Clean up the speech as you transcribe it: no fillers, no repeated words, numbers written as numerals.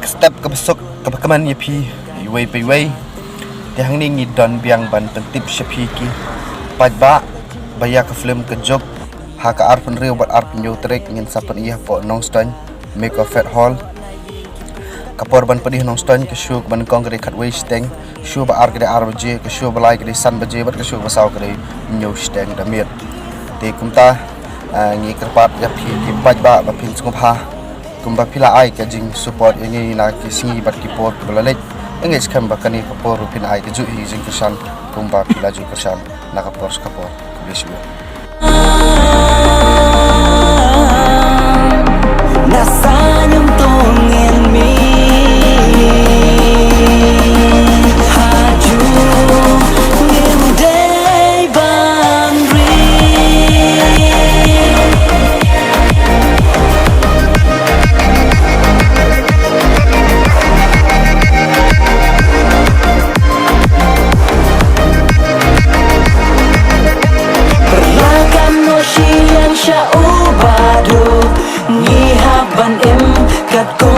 step ke besok ke bakaman ya pi iway pe way tiang ni ngidon biang ban pentip syapi ki pajba baya ke film ke jog ha ka arpen rew bat arpen yo trek ngin sapan iya po nongstan make of fat hall kapor ban pedih nongstan ke shu ban kong ke kat way steng shu ba ar ke ar baje ke shu balai ke san baje bat ke shu ba saw ke nyo steng da mir te kumta ngi kerpat ya pi ki pajba ba pin sngop ha kumba pila ai ke jing support ini na ki singi bat ki por belalek engage kan bakani kapor rupin ai ke ju hi jing kersan kumba pila ju kersan na kapor bisu nasanyum tongin mi haju ngimdei bandri berlagam no siang sya ubadu ngihaban em kat ko